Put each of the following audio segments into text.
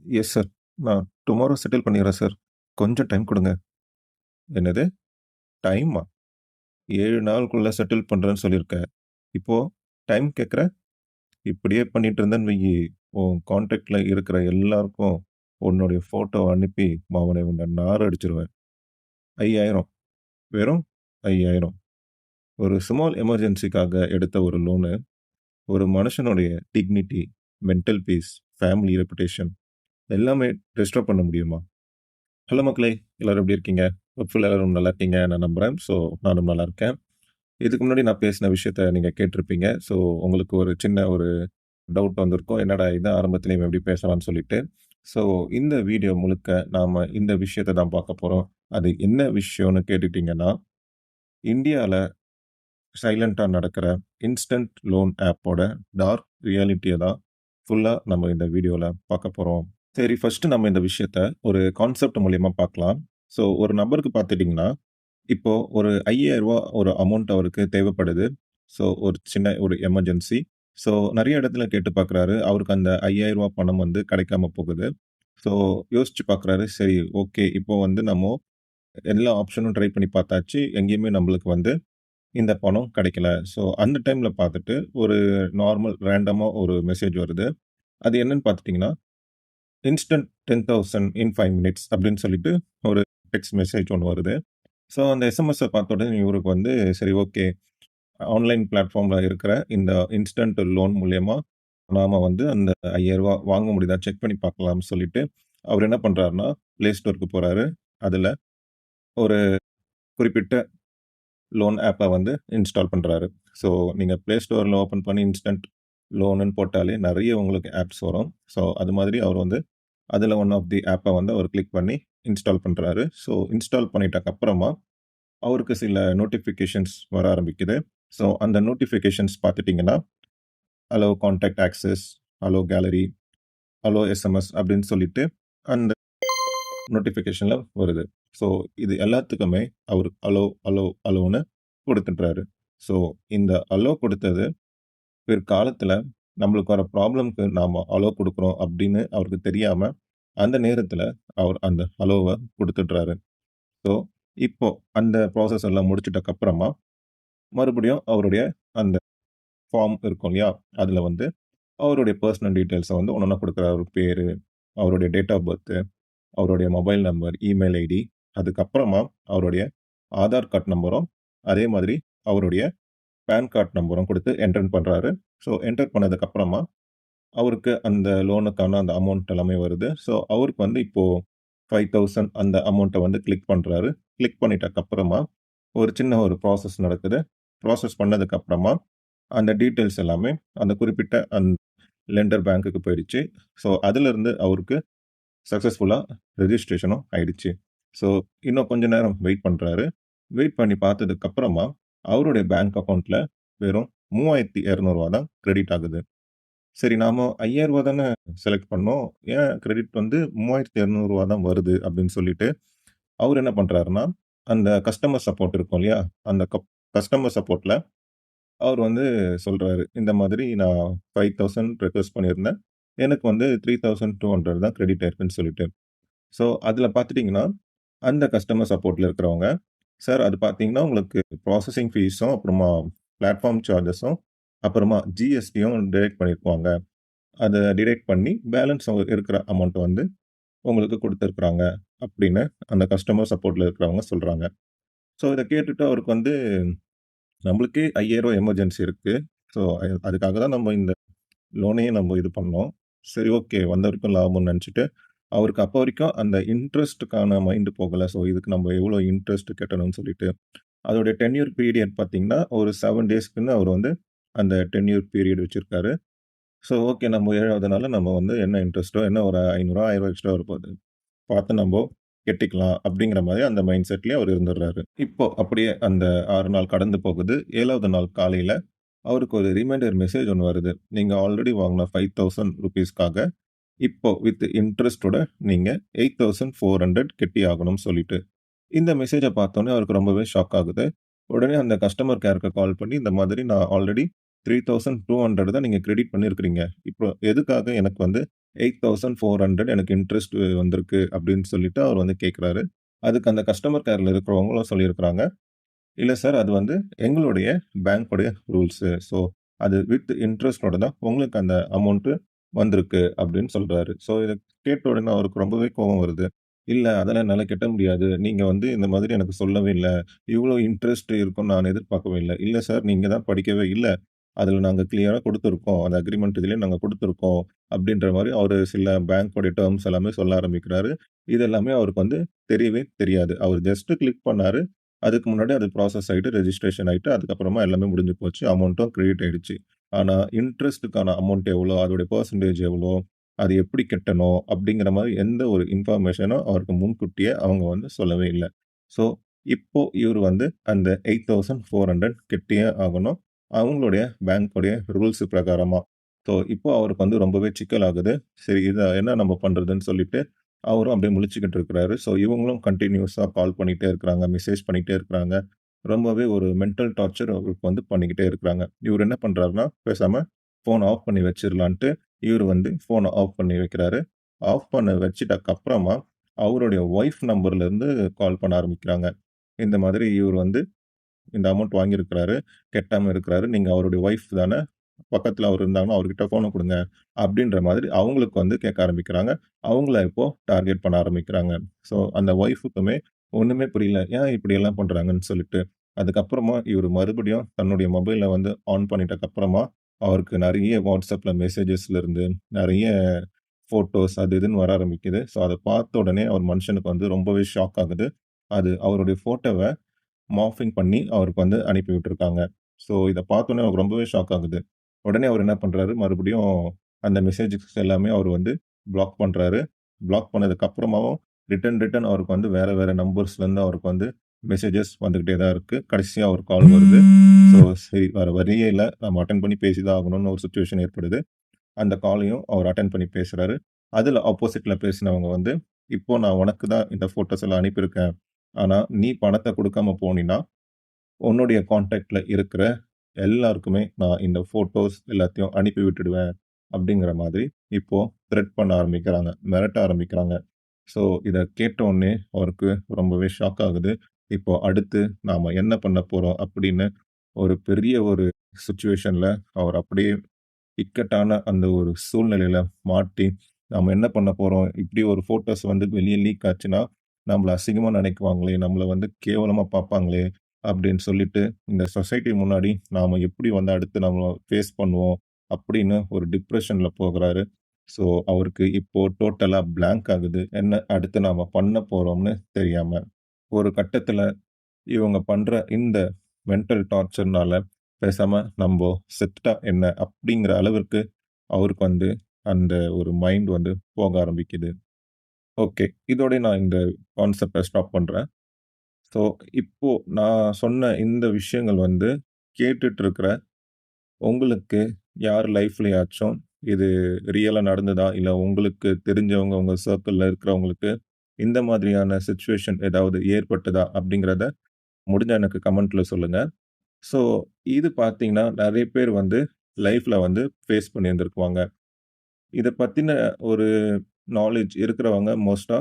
Yes sir. நான் tomorrow settle பண்ணிர்றேன் sir. கொஞ்சம் time குடுங்க. என்னது? டைமா? 7 நாளுக்குள்ள செட்டில் பண்றேன்னு சொல்லியிருக்க. இப்போ டைம் கேட்குற? இப்படியே பண்ணிட்டு இருந்தேன்னு வையி, உன் கான்டாக்ட்ல இருக்கிற எல்லாருக்கும் உன்னுடைய ஃபோட்டோவ அனுப்பி, அவனை உன்ன நார அடிச்சுருவேன். 5000 வெறும் 5000 ஒரு ஸ்மால் எமர்ஜென்சிக்காக எடுத்த ஒரு லோனு, ஒரு மனுஷனுடைய dignity, mental piece, family reputation எல்லாமே டிஸ்டர்ப் பண்ண முடியுமா? ஹலோ மக்களே! எல்லாரும் எப்படி இருக்கீங்க? ஹோப்ஃபுல் எல்லாரும் நல்லா இருக்கீங்க நான் நம்புறேன். ஸோ, நானும் நல்லா இருக்கேன். இதுக்கு முன்னாடி நான் பேசின விஷயத்த நீங்க கேட்டிருப்பீங்க. ஸோ, உங்களுக்கு ஒரு சின்ன ஒரு டவுட் வந்திருக்கும். என்னடா இது ஆரம்பத்திலே இவன் இப்படி பேசுறான்னு சொல்லிட்டு. ஸோ, இந்த வீடியோ முழுக்க நாம இந்த விஷயத்த தான் பார்க்க போறோம். அது என்ன விஷயம்னு கேட்டுட்டீங்கன்னா, இந்தியால சைலன்ட்டா நடக்கிற இன்ஸ்டன்ட் லோன் ஆப்போட டார்க் ரியாலிட்டிய தான் ஃபுல்லா நம்ம இந்த வீடியோல பார்க்க போறோம். சரி, ஃபர்ஸ்ட்டு நம்ம இந்த விஷயத்த ஒரு கான்செப்ட் மூலியமா பார்க்கலாம். ஸோ, ஒரு நபருக்கு பார்த்துட்டீங்கன்னா இப்போ ஒரு ரூ. 5000 ஒரு அமௌண்ட் அவருக்கு தேவைப்படுது. ஸோ, ஒரு சின்ன ஒரு எமர்ஜென்சி. ஸோ, நெறைய இடத்துல கேட்டு பார்க்குறாரு. அவருக்கு அந்த ரூ. 5000 பணம் வந்து கிடைக்காம போகுது. ஸோ, யோசிச்சு பார்க்குறாரு. சரி, ஓகே. இப்போ வந்து நம்மோ எல்லா ஆப்ஷனும் ட்ரை பண்ணி பார்த்தாச்சு. எங்கேயுமே நம்மளுக்கு வந்து இந்த பணம் கிடைக்கல. ஸோ, அந்த டைம்ல பார்த்துட்டு ஒரு நார்மல் ரேண்டமா ஒரு மெசேஜ் வருது. அது என்னன்னு பார்த்துட்டீங்கன்னா, இன்ஸ்டன்ட் 10,000 இன் 5 மினிட்ஸ் அப்படின்னு சொல்லிட்டு ஒரு டெக்ஸ்ட் மெசேஜ் ஒண்ணு வருது. ஸோ, அந்த எஸ்எம்எஸ்ஸ பார்த்த உடனே இவருக்கு வந்து சரி, ஓகே. ஆன்லைன் பிளாட்ஃபார்ம்ல இருக்கிற இந்த இன்ஸ்டன்ட் லோன் மூலியமா நாம வந்து அந்த ரூ. 5000 வாங்க முடியுதா செக் பண்ணி பார்க்கலாம்னு சொல்லிட்டு, அவரு என்ன பண்றாருன்னா, Play Storeக்கு போறாரு. அதுல ஒரு குறிப்பிட்ட லோன் ஆப்ப வந்து இன்ஸ்டால் பண்றாரு. ஸோ, நீங்க Play Storeல ஓப்பன் பண்ணி இன்ஸ்டன்ட் லோனுன்னு போட்டாலே நெறைய உங்களுக்கு ஆப்ஸ் வரும். ஸோ, அது மாதிரி அவர் வந்து அதுல ஒன் ஆஃப் தி ஆப்ப வந்து அவர் கிளிக் பண்ணி இன்ஸ்டால் பண்றாரு. ஸோ, இன்ஸ்டால் பண்ணிட்டக்கு அப்புறமா அவருக்கு சில நோட்டிஃபிகேஷன்ஸ் வர ஆரம்பிக்குது. ஸோ, அந்த நோட்டிஃபிகேஷன்ஸ் பார்த்துட்டீங்கன்னா, allow contact access, allow gallery, allow SMS அப்படின்னு சொல்லிட்டு அந்த நோட்டிஃபிகேஷன்ல வருது. ஸோ, இது எல்லாத்துக்குமே அவரு அலோவ், அலோவ், அலோவ்ன்னு குடுத்துடுறாரு. ஸோ, இந்த அலோவ் குடுத்தது பிற்காலத்துல நம்மளுக்கு வர ப்ராப்ளம்க்கு நாம அலோவ் குடுக்குறோம் அப்படின்னு அவருக்கு தெரியாம, அந்த நேரத்துல அவர் அந்த அலோவ குடுத்துடுறாரு. ஸோ, இப்போ அந்த ப்ராசஸ் எல்லாம் முடிச்சுட்டக்கு அப்புறமா, மறுபடியும் அவருடைய அந்த ஃபார்ம் இருக்கும் இல்லையா? அதுல வந்து அவருடைய பெர்சனல் டீட்டெயில்ஸ வந்து ஒண்ணொண்ணா குடுக்குறாரு. அவரு பேரு, அவருடைய டேட் ஆஃப் பர்த், அவருடைய மொபைல் நம்பர், இமெயில் ஐடி, அதுக்கப்புறமா அவருடைய ஆதார் கார்ட் நம்பரும், அதே மாதிரி அவருடைய பான் கார்ட் நம்பரும் குடுத்து என்டர் பண்றாரு. ஸோ, என்டர் பண்ணதுக்கு அப்புறமா அவருக்கு அந்த லோனுக்கான அந்த அமௌண்ட் எல்லாமே வருது. ஸோ, அவருக்கு வந்து இப்போ 5000 அந்த அமௌண்ட்ட வந்து கிளிக் பண்றாரு. கிளிக் பண்ணிட்டக்கு அப்புறமா ஒரு சின்ன ஒரு ப்ராசஸ் நடக்குது. ப்ராசஸ் பண்ணதுக்கு அப்புறமா அந்த டீட்டெயில்ஸ் எல்லாமே அந்த குறிப்பிட்ட லெண்டர் பேங்க்குக்கு போயிடுச்சு. ஸோ, அதிலிருந்து அவருக்கு சக்சஸ்ஃபுல்லா ரெஜிஸ்ட்ரேஷனும் ஆயிடுச்சு. ஸோ, இன்னும் கொஞ்ச நேரம் வெயிட் பண்றாரு. வெயிட் பண்ணி பார்த்ததுக்கு அப்புறமா, அவருடைய பேங்க் அக்கவுண்ட்ல வெறும் ரூ. 3200 தான் கிரெடிட் ஆகுது. சரி, நாம ரூ. 5000 தானே செலக்ட் பண்ணோம். ஏன் கிரெடிட் வந்து ரூ. 3200 தான் வருது அப்படின்னு சொல்லிட்டு, அவரு என்ன பண்றாருன்னா, அந்த கஸ்டமர் சப்போர்ட் இருக்கும் இல்லையா? அந்த கஸ்டமர் சப்போர்ட்ல அவர் வந்து சொல்றாரு. இந்த மாதிரி நான் 5000 ரெக்வெஸ்ட் பண்ணியிருந்தேன். எனக்கு வந்து 3200 தான் கிரெடிட் ஆயிருக்குன்னு சொல்லிட்டு. ஸோ, அதில பார்த்துட்டீங்கன்னா, அந்த கஸ்டமர் சப்போர்ட்ல இருக்கிறவங்க, சார் அது பார்த்தீங்கன்னா, உங்களுக்கு ப்ராசஸிங் ஃபீஸும், அப்புறமா பிளாட்ஃபார்ம் சார்ஜஸும், அப்புறமா ஜிஎஸ்டியும் டிடக்ட் பண்ணியிருப்பாங்க. அத டிடக்ட் பண்ணி பேலன்ஸ் இருக்கிற அமௌண்ட் வந்து உங்களுக்கு குடுத்துருக்காங்க அப்படின்னு அந்த கஸ்டமர் சப்போர்ட்ல இருக்கிறவங்க சொல்றாங்க. ஸோ, இத கேட்டுட்டு அவருக்கு வந்து நம்மளுக்கே ரூ. 5000 எமர்ஜென்சி இருக்கு. ஸோ, அதுக்காக தான் நம்ம இந்த லோனையே நம்ம இது பண்ணோம். சரி, ஓகே. வந்த வரைக்கும் லாபம்னு நெனச்சுட்டு, அவருக்கு அப்ப வரைக்கும் அந்த இன்ட்ரெஸ்ட்டுக்கான மைண்ட் போகல. ஸோ, இதுக்கு நம்ம எவ்வளோ இன்ட்ரெஸ்ட் கட்டணும்னு சொல்லிட்டு. அதோடைய டென்யூர் பீரியட் பார்த்தீங்கன்னா, ஒரு 7 டேஸ்க்குன்னு அவர் வந்து அந்த டென்யூர் பீரியட் வச்சிருக்காரு. So, okay. நம்ம 7வது நாள்ல நம்ம வந்து என்ன இன்ட்ரெஸ்ட்டோ என்ன ஒரு ரூ. 500 1000 எக்ஸ்ட்ரா வரப்போது. பார்த்து நம்போ கெட்டிக்கலாம் அப்படிங்கிற மாரி அந்த மைண்ட் செட்லயே அவர் இருந்துடுறாரு. இப்போ அப்படியே அந்த 6 நாள் கடந்து போகுது. 7வது நாள் காலையில அவருக்கு ஒரு ரிமைண்டர் மெசேஜ் ஒண்ணு வருது. நீங்க ஆல்ரெடி வாங்குன ₹5000க்காக இப்போ வித் இன்ட்ரெஸ்ட்டோட நீங்க 8400 கெட்டி ஆகணும்னு சொல்லிட்டு. இந்த மெசேஜ பார்த்தோனே அவருக்கு ரொம்பவே ஷாக் ஆகுது. உடனே அந்த கஸ்டமர் கேருக்கு கால் பண்ணி, இந்த மாதிரி நான் ஆல்ரெடி 3200 தான் நீங்க கிரெடிட் பண்ணியிருக்கிறீங்க. இப்போ எதுக்காக எனக்கு வந்து 8,400 எனக்கு இன்ட்ரெஸ்ட் வந்திருக்கு அப்படின்னு சொல்லிட்டு அவர் வந்து கேட்குறாரு. அதுக்கு அந்த கஸ்டமர் கேர்ல இருக்கிறவங்களும் சொல்லியிருக்கிறாங்க, இல்ல சார். அது வந்து எங்களுடைய பேங்க்குடைய ரூல்ஸு. ஸோ, அது வித் இன்ட்ரெஸ்ட்டோட தான் உங்களுக்கு அந்த அமௌண்ட்டு வந்திருக்கு அப்படின்னு சொல்றாரு. ஸோ, இத கேட்ட உடனே அவருக்கு ரொம்பவே கோவம் வருது. இல்ல அதெல்லாம் என்னால கட்ட முடியாது. நீங்க வந்து இந்த மாதிரி எனக்கு சொல்லவே இல்ல. இவ்ளோ இன்ட்ரெஸ்ட் இருக்கும்னு நான் எதிர்பார்க்கவே இல்ல. இல்ல சார், நீங்க தான் படிக்கவே இல்ல. அதுல நாங்க கிளியரா குடுத்துருக்கோம். அந்த அக்ரீமெண்ட் இதுலயே நாங்க குடுத்துருக்கோம். அப்படின்ற மாரி அவரு சில பேங்கோட டெர்ம்ஸ் எல்லாமே சொல்ல ஆரம்பிக்கிறாரு. இது எல்லாமே அவருக்கு வந்து தெரியவே தெரியாது. அவரு ஜஸ்ட் கிளிக் பண்ணாரு. அதுக்கு முன்னாடி அது ப்ராசஸ் ஆயிட்டு, ரெஜிஸ்ட்ரேஷன் ஆயிட்டு, அதுக்கப்புறமா எல்லாமே முடிஞ்சு போச்சு. அமௌண்ட்டும் கிரெடிட் ஆயிடுச்சு. ஆனா, இன்ட்ரெஸ்ட்டுக்கான அமௌண்ட் எவ்வளோ? அதோடைய பெர்சன்டேஜ் எவ்வளோ? அது எப்படி கட்டணும்? அப்படிங்கிற மாரி எந்த ஒரு இன்ஃபர்மேஷனும் அவருக்கு முன்கூட்டியே அவங்க வந்து சொல்லவே இல்ல. ஸோ, இப்போ இவரு வந்து அந்த 8,400 கட்டியே ஆகணும். அவங்களுடைய பேங்கோடைய ரூல்ஸ் பிரகாரமா. ஸோ, இப்போ அவருக்கு வந்து ரொம்பவே சிக்கல் ஆகுது. சரி, இத என்ன நம்ம பண்றதுன்னு சொல்லிட்டு அவரும் அப்படியே முழிச்சுக்கிட்டு இருக்கிறாரு. ஸோ, இவங்களும் கன்டினியூஸா கால் பண்ணிட்டே இருக்கிறாங்க. மெசேஜ் பண்ணிட்டே இருக்கிறாங்க. ரொம்பவே ஒரு மென்டல் டார்ச்சர் அவருக்கு வந்து பண்ணிக்கிட்டே இருக்கிறாங்க. இவரு என்ன பண்றாருன்னா, பேசாம ஃபோன ஆஃப் பண்ணி வச்சிரலான்ட்டு, இவரு வந்து ஃபோன ஆஃப் பண்ணி வைக்கிறாரு. ஆஃப் பண்ண வச்சுட்டக்கு அப்புறமா, அவருடைய ஒய்ஃப் நம்பர்லருந்து கால் பண்ண ஆரம்பிக்கிறாங்க. இந்த மாதிரி இவரு வந்து இந்த அமௌண்ட் வாங்கியிருக்கிறாரு. கட்டாம இருக்கிறாரு. நீங்க அவருடைய ஒய்ஃப் தான? பக்கத்துல அவரு இருந்தாங்கன்னா, அவர்கிட்ட ஃபோன குடுங்க. அப்டின்ற மாதிரி அவங்களுக்கு வந்து கேட்க ஆரம்பிக்கிறாங்க. அவங்கள இப்போ டார்கெட் பண்ண ஆரம்பிக்கிறாங்க. ஸோ, அந்த ஒய்ஃப்க்குமே ஒண்ணுமே புரியல. ஏன் இப்படியெல்லாம் பண்றாங்கன்னு சொல்லிட்டு. அதுக்கப்புறமா இவரு மறுபடியும் தன்னுடைய மொபைல வந்து ஆன் பண்ணிட்டக்கு அப்புறமா, அவருக்கு நெறைய WhatsAppல மெசேஜஸ்ல இருந்து நெறைய ஃபோட்டோஸ் அது இதுன்னு வர ஆரம்பிக்குது. ஸோ, அத பார்த்த உடனே அவர் மனுஷனுக்கு வந்து ரொம்பவே ஷாக் ஆகுது. அது அவருடைய ஃபோட்டோவ மார்ஃபிங் பண்ணி அவருக்கு வந்து அனுப்பி விட்டுருக்காங்க. ஸோ, இத பார்த்தோனே அவருக்கு ரொம்பவே ஷாக் ஆகுது. உடனே அவரு என்ன பண்றாரு, மறுபடியும் அந்த மெசேஜஸ் எல்லாமே அவரு வந்து பிளாக் பண்றாரு. பிளாக் பண்ணதுக்கு அப்புறமாவும் ரிட்டர்ன் அவருக்கு வந்து வேற வேற நம்பர்ஸ்லருந்து அவருக்கு வந்து மெசேஜஸ் வந்துகிட்டே தான் இருக்கு. கடைசியா ஒரு கால் வருது. ஸோ, சரி வேற வழியே இல்ல. நம்ம அட்டெண்ட் பண்ணி பேசி தான் ஆகணும்னு ஒரு சிச்சுவேஷன் ஏற்படுது. அந்த காலையும் அவர் அட்டெண்ட் பண்ணி பேசுறாரு. அதுல ஆப்போசிட்ல பேசினவங்க வந்து, "இப்போ நான் உனக்கு தான் இந்த ஃபோட்டோஸ் எல்லாம் அனுப்பியிருக்கேன். ஆனா, நீ பணத்த குடுக்காம போனீன்னா, உன்னுடைய கான்டாக்ட்ல இருக்கிற எல்லாருக்குமே நான் இந்த ஃபோட்டோஸ் எல்லாத்தையும் அனுப்பி விட்டுடுவேன்." அப்படிங்கிற மாதிரி இப்போ த்ரெட் பண்ண ஆரம்பிக்கிறாங்க. மிரட்ட ஆரம்பிக்கிறாங்க. ஸோ, இத கேட்டவுனே அவருக்கு ரொம்பவே ஷாக் ஆகுது. இப்போ அடுத்து நாம என்ன பண்ண போறோம் அப்படின்னு ஒரு பெரிய ஒரு சிச்சுவேஷன்ல அவர் அப்படியே இக்கட்டான அந்த ஒரு சூழ்நிலையில மாட்டி, நாம என்ன பண்ண போறோம்? இப்படி ஒரு ஃபோட்டோஸ் வந்து வெளிய லீக் ஆச்சுன்னா, நம்மள அசிங்கமா நினைக்குவாங்களே! நம்மள வந்து கேவலமா பார்ப்பாங்களே! அப்படின்னு சொல்லிட்டு, இந்த சொசைட்டி முன்னாடி நாம எப்படி வந்து அடுத்து நம்ம ஃபேஸ் பண்ணுவோம்? அப்படின்னு ஒரு டிப்ரஷன்ல போகுறாரு. ஸோ, அவருக்கு இப்போ டோட்டலா பிளாங்க் ஆகுது. என்ன அடுத்து நாம பண்ண போறோம்னு தெரியாம. ஒரு கட்டத்தில இவங்க பண்ற இந்த மென்டல் டார்ச்சர்னால, பேசாம நம்போ செத்துட்டா என்ன? அப்படிங்கிற அளவிற்கு அவருக்கு வந்து அந்த ஒரு மைண்ட் வந்து போக ஆரம்பிக்குது. ஓகே. இதோட நான் இந்த கான்செப்ட்ட ஸ்டாப் பண்றேன். ஸோ, இப்போ நான் சொன்ன இந்த விஷயங்கள் வந்து கேட்டுட்டு இருக்கிற உங்களுக்கு யார் லைஃப்லயாச்சும் இது ரியலா நடந்ததா? இல்ல உங்களுக்கு தெரிஞ்சவங்க உங்க சர்க்கிள்ல இருக்கிறவங்களுக்கு இந்த மாதிரியான சிச்சுவேஷன் ஏதாவது ஏற்பட்டதா? அப்படிங்கிறத முடிஞ்சா எனக்கு கமெண்ட்ல சொல்லுங்க. ஸோ, இது பார்த்தீங்கன்னா, நெறைய பேர் வந்து லைஃப்ல வந்து ஃபேஸ் பண்ணியிருந்திருக்குவாங்க. இத பத்தின ஒரு நாலேட்ஜ் இருக்கிறவங்க மோஸ்ட்டா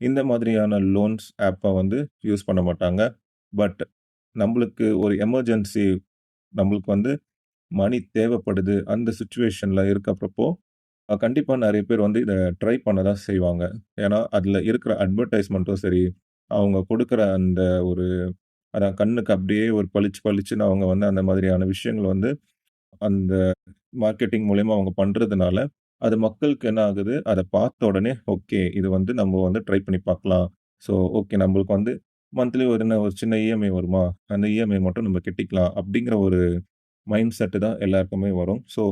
இந்த மாதிரியான லோன்ஸ் ஆப்ப வந்து யூஸ் பண்ண மாட்டாங்க. பட் நம்பளுக்கு ஒரு எமர்ஜென்சி நம்பளுக்கு வந்து மணி தேவைப்படுது. அந்த சிச்சுவேஷன்ல இருக்கப்போ, கண்டிப்பா நெறைய பேர் வந்து இத ட்ரை பண்ண தான் செய்வாங்க. ஏன்னா, அதுல இருக்கிற அட்வர்டைஸ்மென்ட்டும் சரி, அவங்க குடுக்குற அந்த ஒரு அதான் கண்ணுக்கு அப்படியே ஒரு பளிச்சு பளிச்சுன்னு அவங்க வந்து அந்த மாதிரியான விஷயங்கள் வந்து அந்த மார்க்கெட்டிங் மூலியமா அவங்க பண்றதுனால, அது மக்களுக்கு என்ன ஆகுது, அத பார்த்த உடனே, ஓகே இது வந்து நம்ம வந்து ட்ரை பண்ணி பார்க்கலாம். ஸோ, ஓகே நம்மளுக்கு வந்து மந்த்லி ஒரு என்ன ஒரு சின்ன இஎம்ஐ வருமா, அந்த இஎம்ஐ மட்டும் நம்ம கட்டிக்கலாம். அப்படிங்கிற ஒரு மைண்ட் செட் தான் எல்லாருக்குமே வரும். ஸோ,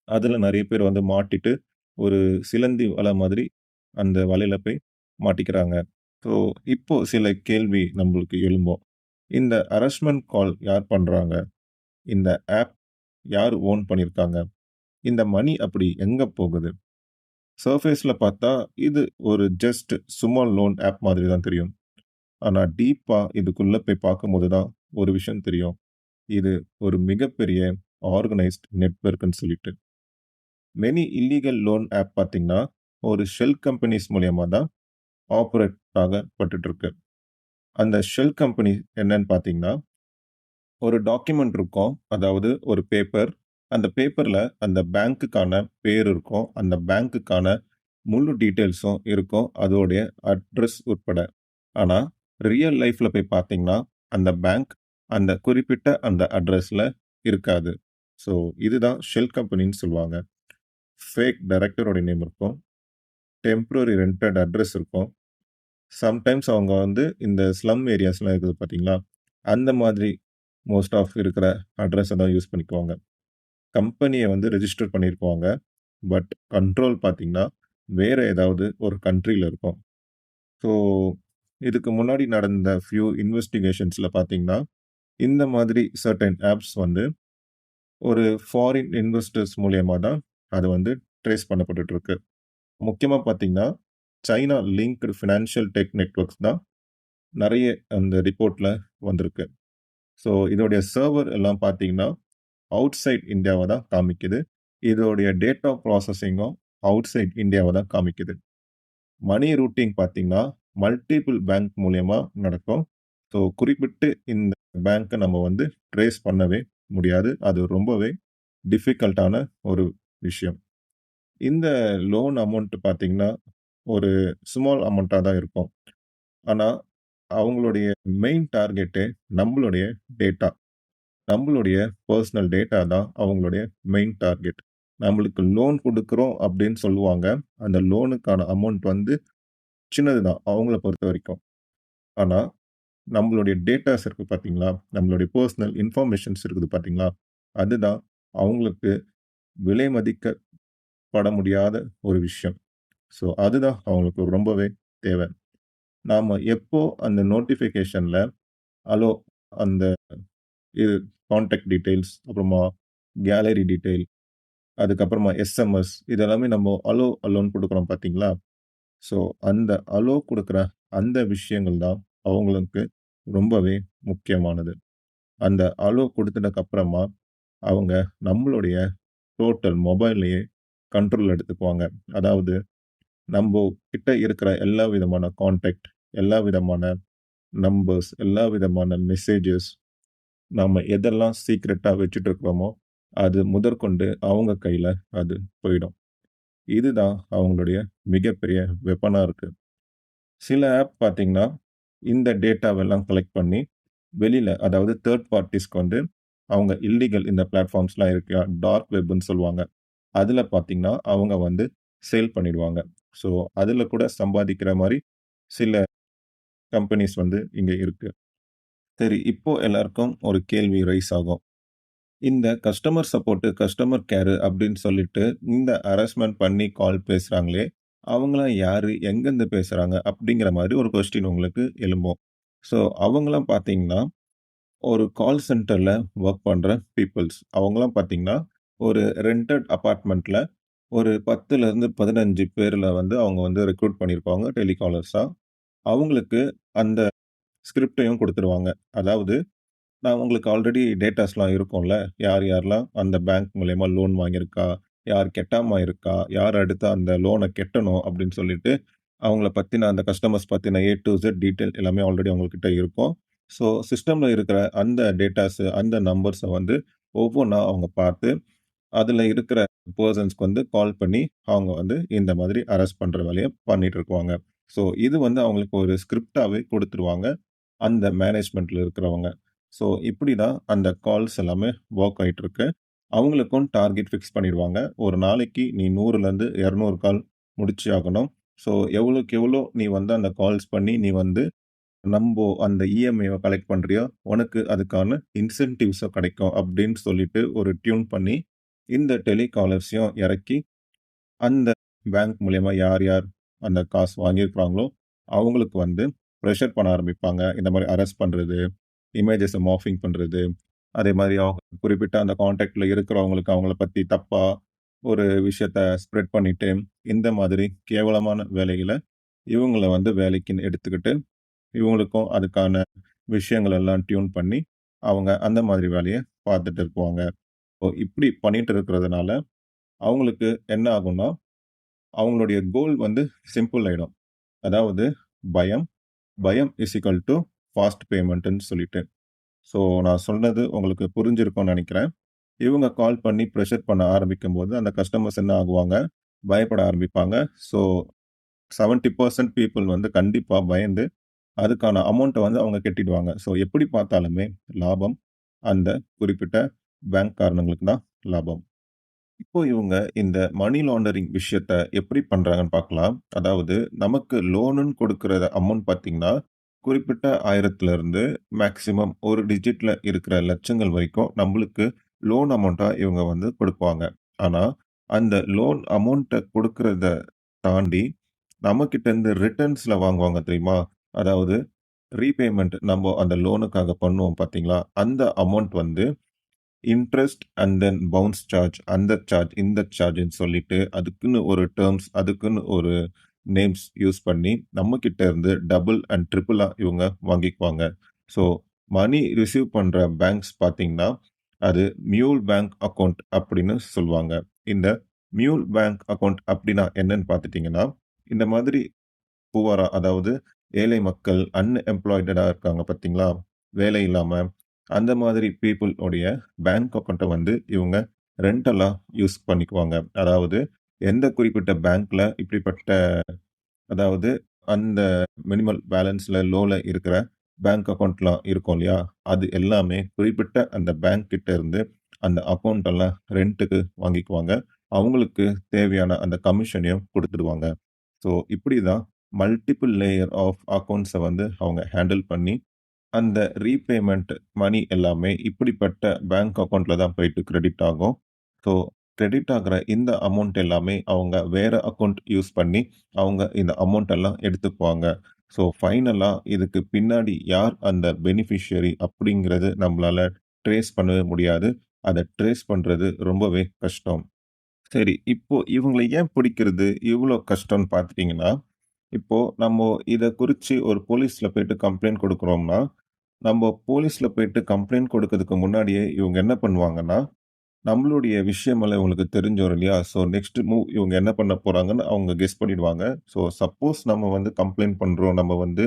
அதுல நெறைய பேர் வந்து மாட்டிட்டு, ஒரு சிலந்தி வல மாதிரி அந்த வலையில போய் மாட்டிக்கிறாங்க. ஸோ, இப்போ சில கேள்வி நம்மளுக்கு எழும்பும். இந்த ஹராஸ்மென்ட் கால் யார் பண்றாங்க? இந்த ஆப் யார் ஓன் பண்ணியிருக்காங்க? இந்த மணி அப்படி எங்க போகுது? சர்ஃபேஸ்ல பார்த்தா, இது ஒரு ஜஸ்ட் சும்மா லோன் ஆப் மாதிரி தான் தெரியும். ஆனா டீப்பா இதுக்குள்ள போய் பார்க்கும்போது தான் ஒரு விஷயம் தெரியும். இது ஒரு மிகப்பெரிய ஆர்கனைஸ்ட் நெட்வொர்க்ன்னு சொல்லிட்டு. மெனி இல்லீகல் லோன் ஆப் பார்த்தீங்கன்னா, ஒரு ஷெல் கம்பெனிஸ் மூலியமா தான் ஆப்பரேட் ஆகப்பட்டுட்டு இருக்கு. அந்த ஷெல் கம்பெனி என்னன்னு பார்த்தீங்கன்னா, ஒரு டாக்குமெண்ட் இருக்கும். அதாவது ஒரு பேப்பர். அந்த பேப்பர்ல அந்த பேங்க்குக்கான பேர் இருக்கும். அந்த பேங்க்குக்கான முழு டீட்டெயில்ஸும் இருக்கும். அதோடைய அட்ரஸ் உட்பட. ஆனா, ரியல் லைஃப்ல போய் பார்த்தீங்கன்னா, அந்த பேங்க் அந்த குறிப்பிட்ட அந்த அட்ரஸ்ல இருக்காது. ஸோ, இதுதான் ஷெல் கம்பெனின்னு சொல்லுவாங்க. ஃபேக் டைரக்டரோட நேம் இருக்கும். டெம்பரரி ரென்டட் அட்ரஸ் இருக்கும். சம்டைம்ஸ் அவங்க வந்து இந்த ஸ்லம் ஏரியாஸ்லாம் இருக்குது பார்த்தீங்களா? அந்த மாதிரி மோஸ்ட் ஆஃப் இருக்கிற அட்ரஸ தான் யூஸ் பண்ணிக்குவாங்க. கம்பெனிய வந்து ரெஜிஸ்டர் பண்ணியிருப்பாங்க. பட் கண்ட்ரோல் பார்த்தீங்கன்னா, வேற ஏதாவது ஒரு கண்ட்ரில இருக்கும். ஸோ, இதுக்கு முன்னாடி நடந்த ஃபியூ இன்வெஸ்டிகேஷன்ஸ்ல பார்த்தீங்கன்னா, இந்த மாதிரி சர்டைன் ஆப்ஸ் வந்து ஒரு ஃபாரின் இன்வெஸ்டர்ஸ் மூலியமா தான் அது வந்து ட்ரேஸ் பண்ணப்பட்டுட்டு இருக்கு. முக்கியமா பார்த்தீங்கன்னா, China linked financial tech networks தான் நெறைய அந்த ரிப்போர்ட்ல வந்திருக்கு. ஸோ, இதோடைய சர்வர் எல்லாம் பார்த்தீங்கன்னா, அவுட் சைட் இந்தியாவ தான் காமிக்குது. இதோடைய டேட்டா ப்ராசஸிங்கும் அவுட் சைட் இந்தியாவ தான் காமிக்குது. மணி ரூட்டிங் பார்த்தீங்கன்னா, மல்டிபிள் பேங்க் மூலியமா நடக்கும். ஸோ, குறிப்பிட்டு இந்த பேங்க்க நம்ம வந்து ட்ரேஸ் பண்ணவே முடியாது. அது ரொம்பவே டிஃபிகல்ட்டான ஒரு விஷயம். இந்த லோன் அமௌண்ட் பார்த்தீங்கன்னா, ஒரு ஸ்மால் அமௌண்ட்டா தான் இருக்கும். ஆனா, அவங்களுடைய மெயின் டார்கெட்டே நம்மளுடைய டேட்டா. நம்மளுடைய பெர்சனல் டேட்டா தான் அவங்களுடைய மெயின் டார்கெட். நம்மளுக்கு லோன் குடுக்குறோம் அப்படின்னு சொல்லுவாங்க. அந்த லோனுக்கான அமௌண்ட் வந்து சின்னது தான் அவங்கள பொறுத்தவரைக்கும். ஆனா, நம்மளுடைய டேட்டாஸ் இருக்கு பார்த்தீங்களா? நம்மளுடைய பெர்சனல் இன்ஃபர்மேஷன்ஸ் இருக்குது பார்த்தீங்களா? அதுதான் அவங்களுக்கு விலை மதிக்கப்பட முடியாத ஒரு விஷயம். ஸோ, அதுதான் அவங்களுக்கு ரொம்பவே தேவை. நாம எப்போ அந்த நோட்டிஃபிகேஷன்ல அலோ அந்த இது கான்டாக்ட் டீட்டெயில்ஸ், அப்புறமா கேலரி டீட்டெயில், அதுக்கப்புறமா எஸ்எம்எஸ் இதெல்லாமே நம்ம அலோ அலோன்னு குடுக்குறோம் பார்த்தீங்களா? ஸோ, அந்த அலோ குடுக்குற அந்த விஷயங்கள் தான் அவங்களுக்கு ரொம்பவே முக்கியமானது. அந்த அலோ குடுத்ததுக்கு அப்புறமா, அவங்க நம்மளுடைய டோட்டல் மொபைல்லயே கண்ட்ரோல் எடுத்துக்குவாங்க. அதாவது நம்ப கிட்ட இருக்கிற எல்லா விதமான கான்டாக்ட், எல்லா விதமான நம்பர்ஸ், எல்லா விதமான மெசேஜஸ், நாம எதெல்லாம் சீக்ரெட்டா வச்சுட்டு இருக்கிறோமோ, அது முதற்கொண்டு அவங்க கையில அது போயிடும். இதுதான் அவங்களுடைய மிகப்பெரிய வெப்பனா இருக்கு. சில ஆப் பார்த்தீங்கன்னா, இந்த டேட்டாவெல்லாம் கலெக்ட் பண்ணி, வெளியில அதாவது தேர்ட் பார்ட்டீஸ்க்கு வந்து அவங்க இல்லீகல் இந்த பிளாட்ஃபார்ம்ஸ்லாம் இருக்கு. டார்க் வெப்ன்னு சொல்லுவாங்க. அதுல பார்த்தீங்கன்னா, அவங்க வந்து சேல் பண்ணிடுவாங்க. ஸோ, அதுல கூட சம்பாதிக்கிற மாரி சில கம்பெனிஸ் வந்து இங்க இருக்கு. சரி, இப்போ எல்லாருக்கும் ஒரு கேள்வி ரைஸ் ஆகும். இந்த கஸ்டமர் சப்போர்ட், கஸ்டமர் கேர் அப்படின்னு சொல்லிட்டு இந்த ஹராஸ்மென்ட் பண்ணி கால் பேசுறாங்களே, அவங்கலாம் யாரு? எங்கேருந்து பேசுறாங்க? அப்படிங்கிற மாரி ஒரு கொஸ்டின் உங்களுக்கு எழும்பும். ஸோ, அவங்கலாம் பார்த்தீங்கன்னா, ஒரு கால் சென்டர்ல வொர்க் பண்ற பீப்பிள்ஸ். அவங்கலாம் பார்த்தீங்கன்னா, ஒரு ரென்டட் அபார்ட்மெண்ட்ல ஒரு 10லருந்து 15 பேர்ல வந்து அவங்க வந்து ரெக்ரூட் பண்ணியிருப்பாங்க டெலிகாலர்ஸா. அவங்களுக்கு அந்த ஸ்கிரிப்டையும் குடுத்துருவாங்க. அதாவது நான் உங்களுக்கு ஆல்ரெடி டேட்டாஸ்லாம் இருக்கும்ல. யார் யாரெல்லாம் அந்த பேங்க் மூலியமா லோன் வாங்கியிருக்கா? யார் கெட்டாம இருக்கா? யார் அடுத்து அந்த லோன கெட்டணும் அப்படின்னு சொல்லிட்டு, அவங்கள பத்தின அந்த கஸ்டமர்ஸ் பத்தின ஏ டூ இசட் டீட்டெயில் எல்லாமே ஆல்ரெடி அவங்ககிட்ட இருக்கும். ஸோ சிஸ்டம்ல இருக்கிற அந்த டேட்டாஸ், அந்த நம்பர்ஸ வந்து ஒவ்வொன்னா அவங்க பார்த்து, அதுல இருக்கிற பெர்சன்ஸ்க்கு வந்து கால் பண்ணி, அவங்க வந்து இந்த மாதிரி அரெஸ்ட் பண்ற வேலைய பண்ணிட்டு இருக்குவாங்க. ஸோ இது வந்து அவங்களுக்கு ஒரு ஸ்கிரிப்டாவே குடுத்துருவாங்க. அந்த மேனேஜ்மென்ட்ல இருக்கிறவங்க. ஸோ இப்படி தான் அந்த கால்ஸ் எல்லாமே வொர்க் ஆயிட்டுருக்கு. அவங்களுக்கும் டார்கெட் ஃபிக்ஸ் பண்ணிடுவாங்க. ஒரு நாளைக்கு நீ 100லேருந்து 200 கால் முடிச்சே ஆகணும். ஸோ எவ்வளோக்கு எவ்வளோ நீ வந்து அந்த கால்ஸ் பண்ணி நீ வந்து நம்போ அந்த இஎம்ஐவ கலெக்ட் பண்றியோ, உனக்கு அதுக்கான இன்சென்டிவ்ஸும் கிடைக்கும் அப்படின்னு சொல்லிட்டு ஒரு டியூன் பண்ணி, இந்த டெலிகாலர்ஸையும் இறக்கி அந்த பேங்க் மூலியமா யார், யார் அந்த காசு வாங்கியிருக்கிறாங்களோ, அவங்களுக்கு வந்து பிரஷர் பண்ண ஆரம்பிப்பாங்க. இந்த மாரி அரெஸ்ட் பண்றது, இமேஜஸ மார்ஃபிங் பண்றது, அதே மாரி அவங்க குறிப்பிட்ட அந்த கான்டாக்ட்ல இருக்கிறவங்களுக்கு அவங்கள பத்தி தப்பா ஒரு விஷயத்த ஸ்ப்ரெட் பண்ணிட்டு, இந்த மாதிரி கேவலமான வேலைகள இவங்கள வந்து வேலைக்குன்னு எடுத்துக்கிட்டு, இவங்களுக்கும் அதுக்கான விஷயங்கள் எல்லாம் டியூன் பண்ணி, அவங்க அந்த மாதிரி வேலைய பார்த்துட்டு இருக்குவாங்க. இப்படி பண்ணிட்டு இருக்கிறதுனால அவங்களுக்கு என்ன ஆகும்னா, அவங்களுடைய கோல் வந்து சிம்பிள் ஆயிடும். அதாவது பயம், பயம் இஸ் ஈக்குவல் டூ ஃபாஸ்ட் பேமெண்ட்ன்னு சொல்லிட்டு. ஸோ நான் சொன்னது உங்களுக்கு புரிஞ்சிருக்கும்னு நெனைக்கிறேன். இவங்க கால் பண்ணி பிரஷர் பண்ண ஆரம்பிக்கும்போது, அந்த கஸ்டமர்ஸ் என்ன ஆகுவாங்க, பயப்பட ஆரம்பிப்பாங்க. ஸோ 70% பீப்பிள் வந்து கண்டிப்பா பயந்து, அதுக்கான அமௌண்ட்ட வந்து அவங்க கட்டிடுவாங்க. ஸோ எப்படி பார்த்தாலுமே லாபம் அந்த குறிப்பிட்ட பேங்க் காரனுங்களுக்கு தான் லாபம். இப்போ இவங்க இந்த மனி லாண்டரிங் விஷயத்த எப்படி பண்றாங்கன்னு பார்க்கலாம். அதாவது நமக்கு லோனுன்னு குடுக்குற அமௌண்ட் பார்த்தீங்கன்னா, குறிப்பிட்ட 1000லிருந்து மேக்ஸிமம் ஒரு டிஜிட்ல இருக்கிற லட்சங்கள் வரைக்கும் நம்பளுக்கு லோன் அமௌண்ட்டா இவங்க வந்து குடுப்பாங்க. ஆனா, அந்த லோன் அமௌண்ட்ட குடுக்கிறத தாண்டி, நம்மகிட்ட இருந்து ரிட்டர்ன்ஸ்ல வாங்குவாங்க தெரியுமா? அதாவது ரீபேமெண்ட் நம்ப அந்த லோனுக்காக பண்ணுவோம் பார்த்தீங்களா? அந்த அமௌண்ட் வந்து interest and then bounce charge, அந்த சார்ஜ், இந்த சார்ஜ்ன்னு சொல்லிட்டு, அதுக்குன்னு ஒரு டெர்ம்ஸ், அதுக்குன்னு ஒரு நேம்ஸ் யூஸ் பண்ணி, நம்மகிட்ட இருந்து டபுள் அண்ட் ட்ரிபிளா இவங்க வாங்கிக்குவாங்க. ஸோ, மணி ரிசீவ் பண்ற பேங்க்ஸ் பார்த்தீங்கன்னா, அது மியூல் பேங்க் அக்கவுண்ட் அப்படின்னு சொல்லுவாங்க. இந்த மியூல் பேங்க் அக்கவுண்ட் அப்படின்னா என்னன்னு பார்த்துட்டீங்கன்னா, இந்த மாதிரி புவரா அதாவது ஏழை மக்கள் அன்எம்ப்ளாய்டடா இருக்காங்க பார்த்தீங்களா? வேலை இல்லாம, அந்த மாதிரி பீப்பிள் உடைய பேங்க் அக்கவுண்ட்ட வந்து இவங்க ரெண்டலா யூஸ் பண்ணிக்குவாங்க. அதாவது எந்த குறிப்பிட்ட பேங்க்ல இப்படிப்பட்ட அதாவது அந்த மினிமல் பேலன்ஸ்ல லோல இருக்கிற பேங்க் அக்கவுண்ட்லாம் இருக்கும் இல்லையா? அது எல்லாமே குறிப்பிட்ட அந்த பேங்க் கிட்ட இருந்து அந்த அக்கவுண்ட் எல்லாம் ரென்ட்டுக்கு வாங்கிக்குவாங்க. அவங்களுக்கு தேவையான அந்த கமிஷனையும் குடுத்துடுவாங்க. ஸோ இப்படி தான் மல்டிபிள் லேயர் ஆஃப் அக்கவுண்ட்ஸ வந்து அவங்க ஹேண்டில் பண்ணி அந்த ரீபேமெண்ட் மணி எல்லாமே இப்படிப்பட்ட பேங்க் அக்கவுண்ட்ல தான் போயிட்டு கிரெடிட் ஆகும். ஸோ, கிரெடிட் ஆகுற இந்த அமௌண்ட் எல்லாமே அவங்க வேற அக்கவுண்ட் யூஸ் பண்ணி, அவங்க இந்த அமௌண்ட் எல்லாம் எடுத்துக்குவாங்க. ஸோ, ஃபைனலா இதுக்கு பின்னாடி யார் அந்த பெனிஃபிஷியரி அப்படிங்கிறது நம்மளால ட்ரேஸ் பண்ணவே முடியாது. அத ட்ரேஸ் பண்றது ரொம்பவே கஷ்டம். சரி, இப்போ இவங்கள ஏன் பிடிக்கிறது இவ்ளோ கஷ்டம்னு பார்த்துட்டீங்கன்னா, இப்போ நம்ம இத குறிச்சு ஒரு போலீஸ்ல போயிட்டு கம்ப்ளைண்ட் குடுக்குறோம்னா, நம்ப போலீஸ்ல போயிட்டு கம்ப்ளைண்ட் கொடுக்கறதுக்கு முன்னாடியே இவங்க என்ன பண்ணுவாங்கன்னா, நம்மளுடைய விஷயமெல்லாம் இவங்களுக்கு தெரிஞ்சிரும் இல்லையா? ஸோ நெக்ஸ்ட் மூவ் இவங்க என்ன பண்ண போறாங்கன்னு அவங்க கெஸ் பண்ணிடுவாங்க. ஸோ சப்போஸ் நம்ம வந்து கம்ப்ளைண்ட் பண்றோம். நம்ம வந்து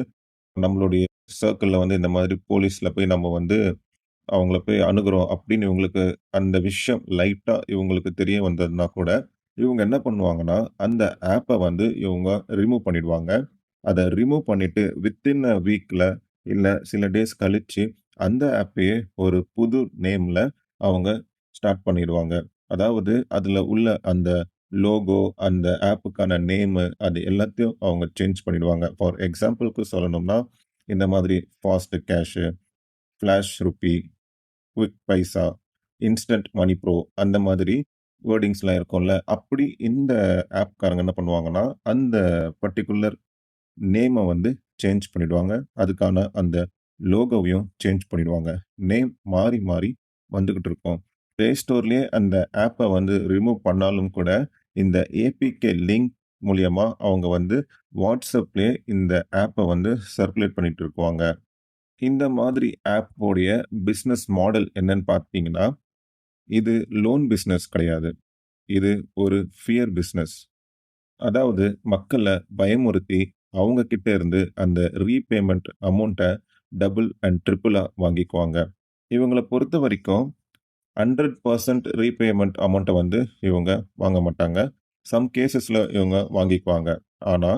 நம்மளுடைய சர்க்கிள்ல வந்து இந்த மாதிரி போலீஸ்ல போய் நம்ம வந்து அவங்கள போய் அணுகுறோம் அப்படின்னு இவங்களுக்கு அந்த விஷயம் லைட்டா இவங்களுக்கு தெரிய வந்ததுன்னா கூட, இவங்க என்ன பண்ணுவாங்கன்னா, அந்த ஆப்ப வந்து இவங்க ரிமூவ் பண்ணிடுவாங்க. அத ரிமூவ் பண்ணிட்டு வித்தின் அ வீக்ல இல்ல சில டேஸ் கழிச்சு, அந்த ஆப்பயே ஒரு புது நேம்ல அவங்க ஸ்டார்ட் பண்ணிடுவாங்க. அதாவது அதுல உள்ள அந்த லோகோ, அந்த ஆப்புக்கான நேமு அது எல்லாத்தையும் அவங்க சேஞ்ச் பண்ணிடுவாங்க. ஃபார் எக்ஸாம்பிள்க்கு சொல்லணும்னா, இந்த மாதிரி fast cash, flash rupee, quick paisa, instant money bro அந்த மாதிரி வேர்டிங்ஸ்லாம் இருக்கும்ல. அப்படி இந்த ஆப்காரங்க என்ன பண்ணுவாங்கன்னா, அந்த பர்ட்டிகுலர் நேம வந்து சேஞ்ச் பண்ணிடுவாங்க. அதுக்கான அந்த லோகோவையும் சேஞ்ச் பண்ணிடுவாங்க. நேம் மாறி, மாறி வந்துகிட்டு இருக்கும். Play Storeலயே அந்த ஆப்ப வந்து ரிமூவ் பண்ணாலும் கூட, இந்த ஏபிகே லிங்க் மூலியமா அவங்க வந்து WhatsAppலயே இந்த ஆப்ப வந்து சர்க்குலேட் பண்ணிட்டு இருக்குவாங்க. இந்த மாதிரி ஆப் உடைய பிசினஸ் மாடல் என்னன்னு பார்த்தீங்கன்னா, இது லோன் பிசினஸ் கிடையாது. இது ஒரு ஃபியர் பிசினஸ். அதாவது மக்கள பயமுறுத்தி, அவங்க கிட்ட இருந்து அந்த ரீபேமெண்ட் அமௌண்ட்ட டபுள் அண்ட் ட்ரிபிளா வாங்கிக்குவாங்க. இவங்கள பொறுத்தவரைக்கும் 100% ரீபேமெண்ட் அமௌண்ட்ட வந்து இவங்க வாங்க மாட்டாங்க. சம் கேஸஸ்ல இவங்க வாங்கிக்குவாங்க. ஆனா,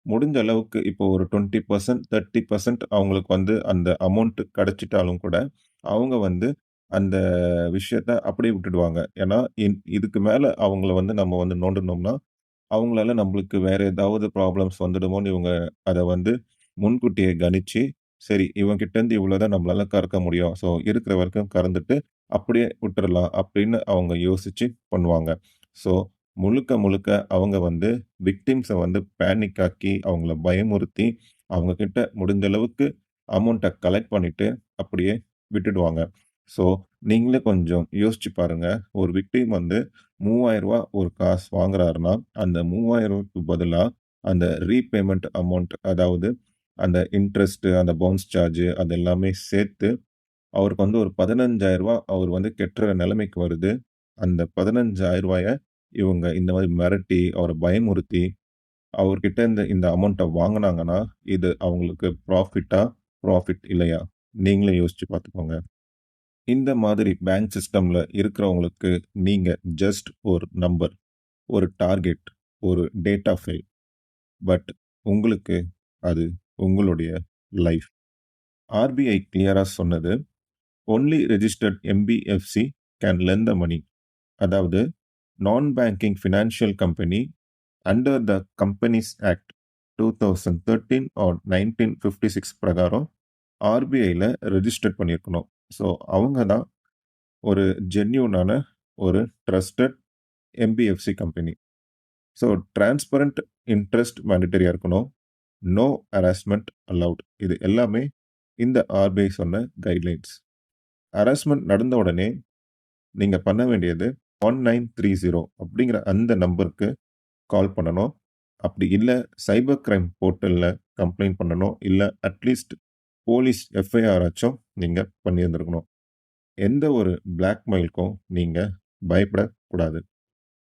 முடிஞ்ச அளவுக்கு இப்போ ஒரு 20% 30% அவங்களுக்கு வந்து அந்த அமௌண்ட் கிடைச்சிட்டாலும் கூட, அவங்க வந்து அந்த விஷயத்த அப்படியே விட்டுடுவாங்க. ஏன்னா, இதுக்கு மேல அவங்கள வந்து நம்ம வந்து நோண்டுனோம்னா அவங்களால நம்மளுக்கு வேற ஏதாவது ப்ராப்ளம்ஸ் வந்துடுமோன்னு இவங்க அத வந்து முன்கூட்டியே கணிச்சு, சரி இவன்கிட்ட இருந்து இவ்வளோ தான் நம்மளால கறக்க முடியும். ஸோ இருக்கிற வரைக்கும் கறந்துட்டு அப்படியே விட்டுறலாம் அப்படின்னு அவங்க யோசிச்சு பண்ணுவாங்க. ஸோ முழுக்க முழுக்க அவங்க வந்து விக்டிம்ஸ வந்து பேனிக் ஆக்கி, அவங்கள பயமுறுத்தி, அவங்க கிட்ட முடிஞ்ச அளவுக்கு அமௌண்ட்ட கலெக்ட் பண்ணிட்டு அப்படியே விட்டுடுவாங்க. ஸோ நீங்களே கொஞ்சம் யோசிச்சு பாருங்க. ஒரு விக்டிம் வந்து ரூ. 3000 ஒரு காசு வாங்குறாருன்னா, அந்த 3000க்கு பதிலா அந்த ரீபேமெண்ட் அமௌண்ட் அதாவது அந்த இன்ட்ரெஸ்ட், அந்த பவுன்ஸ் சார்ஜ் அது எல்லாமே சேர்த்து அவருக்கு வந்து ஒரு ரூ. 15,000 அவர் வந்து கட்டுற நிலைமைக்கு வருது. அந்த ரூ. 15,000 இவங்க இந்த மாரி மிரட்டி, அவர பயமுறுத்தி, அவர்கிட்ட இந்த அமௌண்ட்ட வாங்குனாங்கன்னா, இது அவங்களுக்கு ப்ராஃபிட் இல்லையா? நீங்களே யோசிச்சு பார்த்துக்கோங்க. இந்த மாதிரி பேங்க் சிஸ்டம்ல இருக்கிறவங்களுக்கு நீங்க ஜஸ்ட் ஒரு நம்பர், ஒரு டார்கெட், ஒரு டேட்டா ஃபைல். பட் உங்களுக்கு அது உங்களுடைய லைஃப். ஆர்பிஐ கிளியரா சொன்னது, "only registered NBFC can lend the money." அதாவது non banking financial company under the companies act 2013 or 1956 பிரகாரம் ஆர்பிஐல ரெஜிஸ்டர் பண்ணியிருக்கணும். ஸோ அவங்க தான் ஒரு ஜென்யூனான ஒரு trusted NBFC company. So transparent interest மேண்டட்டரியா இருக்கணும். No harassment allowed. இது எல்லாமே இந்த ஆர்பிஐ சொன்ன கைட்லைன்ஸ். ஹராஸ்மென்ட் நடந்த உடனே நீங்க பண்ண வேண்டியது 1930 அப்படிங்கிற அந்த நம்பருக்கு கால் பண்ணணும். அப்படி இல்ல சைபர் கிரைம் போர்ட்டல்ல கம்ப்ளைண்ட் பண்ணணும். இல்ல அட்லீஸ்ட் போலீஸ் எஃப்ஐஆர் ஆச்சும் நீங்க பண்ணியிருந்திருக்கணும். எந்த ஒரு பிளாக்மெயிலுக்கும் நீங்க பயப்படக்கூடாது.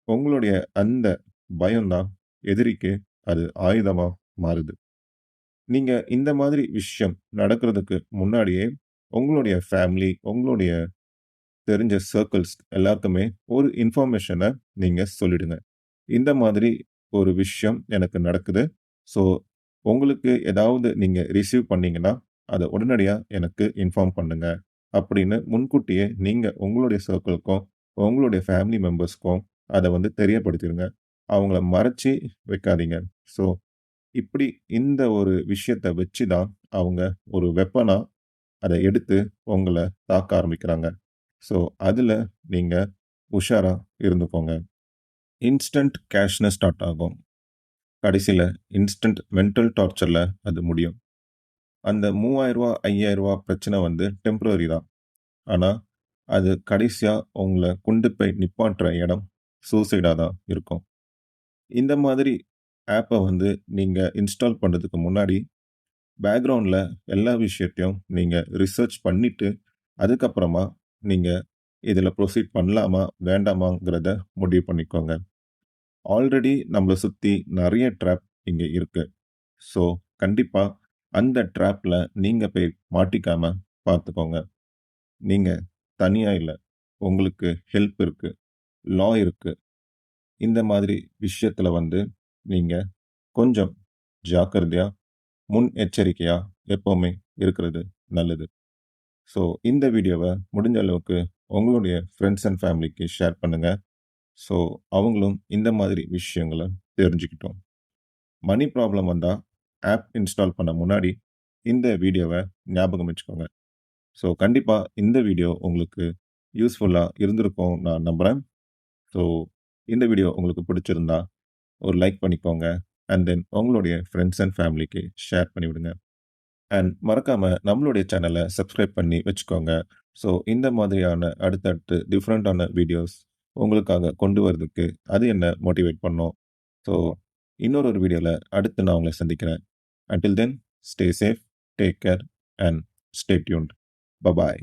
உங்களுடைய அந்த பயம் தான் எதிரிக்கு அது ஆயுதமா மாறுது. நீங்க இந்த மாதிரி விஷயம் நடக்கிறதுக்கு முன்னாடியே உங்களுடைய ஃபேமிலி, உங்களுடைய தெரிஞ்ச சர்க்கிள்ஸ் எல்லாருக்குமே ஒரு இன்ஃபர்மேஷன நீங்க சொல்லிடுங்க. இந்த மாதிரி ஒரு விஷயம் எனக்கு நடக்குது. ஸோ, உங்களுக்கு ஏதாவது நீங்க ரிசீவ் பண்ணீங்கன்னா, அத உடனடியா எனக்கு இன்ஃபார்ம் பண்ணுங்க. அப்படின்னு முன்கூட்டியே நீங்க உங்களுடைய சர்க்கிள்க்கும், உங்களுடைய ஃபேமிலி மெம்பர்ஸ்க்கும் அத தெரியப்படுத்திருங்க. அவங்கள மறைச்சு வைக்காதீங்க. ஸோ, இப்படி இந்த ஒரு விஷயத்த வச்சு தான் அவங்க ஒரு வெப்பனா அத எடுத்து உங்கள தாக்க ஆரம்பிக்கிறாங்க. ஸோ, அதுல நீங்க உஷாரா இருந்துக்கோங்க. இன்ஸ்டன்ட் கேஷ்ன்னு ஸ்டார்ட் ஆகும். கடைசில இன்ஸ்டன்ட் மென்டல் டார்ச்சர்ல அது முடியும். அந்த ரூ. 3000 ரூ. 5000 பிரச்சனை டெம்பரரி தான். ஆனா, அது கடைசியா உங்கள கொண்டு போய் நிப்பாட்டுற இடம் சூசைடா தான் இருக்கும். இந்த மாதிரி ஆப்ப நீங்க இன்ஸ்டால் பண்றதுக்கு முன்னாடி, பேக்கிரவுண்ட்ல எல்லா விஷயத்தையும் நீங்க ரிசர்ச் பண்ணிட்டு, அதுக்கப்புறமா நீங்க இதுல ப்ரொசீட் பண்ணலாமா? வேண்டாமாங்கிறத முடிவு பண்ணிக்கோங்க. ஆல்ரெடி நம்மள சுத்தி நெறைய ட்ராப் இங்க இருக்கு. ஸோ, கண்டிப்பா அந்த ட்ராப்ல நீங்க போய் மாட்டிக்காம பார்த்துக்கோங்க. நீங்க தனியா இல்ல. உங்களுக்கு ஹெல்ப் இருக்கு. லா இருக்கு. இந்த மாதிரி விஷயத்துல நீங்க கொஞ்சம் ஜாக்கிரதையா, முன் எச்சரிக்கையா எப்பவுமே இருக்கிறது நல்லது. ஸோ, இந்த வீடியோவ முடிஞ்ச அளவுக்கு உங்களுடைய ஃபிரெண்ட்ஸ் அண்ட் ஃபேமிலிக்கு ஷேர் பண்ணுங்க. ஸோ, அவங்களும் இந்த மாதிரி விஷயங்கள தெரிஞ்சுக்கிட்டும். மணி ப்ராப்ளம் வந்தா, ஆப் இன்ஸ்டால் பண்ண முன்னாடி இந்த வீடியோவ ஞாபகம் வச்சுக்கோங்க. ஸோ, கண்டிப்பா இந்த வீடியோ உங்களுக்கு யூஸ்ஃபுல்லா இருந்திருக்கும் நான் நம்புறேன். ஸோ, இந்த வீடியோ உங்களுக்கு பிடிச்சிருந்தா ஒரு லைக் பண்ணிக்கோங்க. அண்ட் தென் உங்களுடைய ஃபிரெண்ட்ஸ் அண்ட் ஃபேமிலிக்கு ஷேர் பண்ணிவிடுங்க. அண்ட் மறக்காம நம்மளுடைய சேனல சப்ஸ்கிரைப் பண்ணி வச்சுக்கோங்க. ஸோ, இந்த மாதிரியான அடுத்தடுத்து டிஃபரண்டான வீடியோஸ் உங்களுக்காக கொண்டு வரதுக்கு அது என்ன மோட்டிவேட் பண்ணும். ஸோ, இன்னொரு ஒரு வீடியோல அடுத்து நான் உங்கள சந்திக்கிறேன். Until then stay safe, take care and stay tuned. Bye bye.